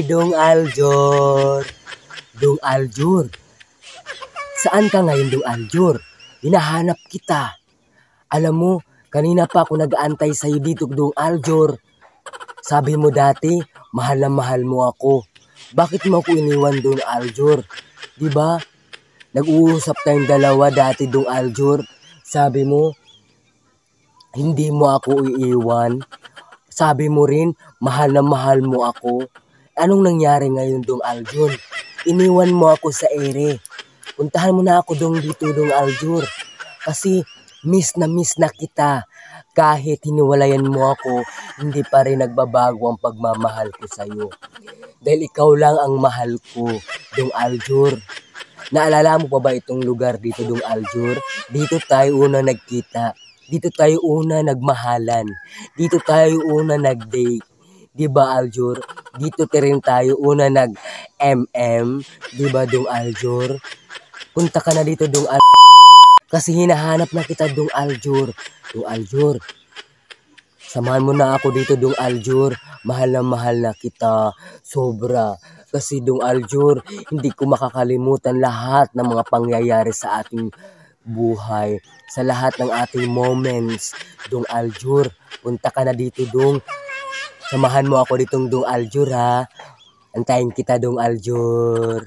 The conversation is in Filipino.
Hi, Dong Aljur. Dong Aljur. Saan ka ngayon, Dong Aljur? Hinahanap kita. Alam mo, kanina pa ako nag-aantay sa'yo dito, Dong Aljur. Sabi mo dati, mahal na mahal mo ako. Bakit mo ako iniwan, Dong Aljur? Diba? Nag-uusap tayong dalawa dati, Dong Aljur. Sabi mo, hindi mo ako iiwan. Sabi mo rin, mahal na mahal mo ako. Anong nangyari ngayon, Dong Aljur? Iniwan mo ako sa ere. Puntahan mo na ako dito, Dong Aljur. Kasi miss na kita. Kahit hiniwalayan mo ako, hindi pa rin nagbabago ang pagmamahal ko sa'yo. Dahil ikaw lang ang mahal ko, Dong Aljur. Naalala mo pa ba itong lugar dito, Dong Aljur? Dito tayo una nagkita. Dito tayo una nagmahalan. Dito tayo una nag-date. Diba, Aljur? Dito rin tayo una nag-MM. Diba, Dong Aljur? Punta ka na dito, Dong Aljur. Kasi hinahanap na kita, Dong Aljur. Dong Aljur, samahan mo na ako dito, Dong Aljur. Mahal na kita. Sobra. Kasi, Dong Aljur, hindi ko makakalimutan lahat ng mga pangyayari sa ating buhay. Sa lahat ng ating moments, Dong Aljur. Punta ka na dito, Dong. Samahan mo ako ditong, Dong Aljur, ha? Antayin kita, Dong Aljur.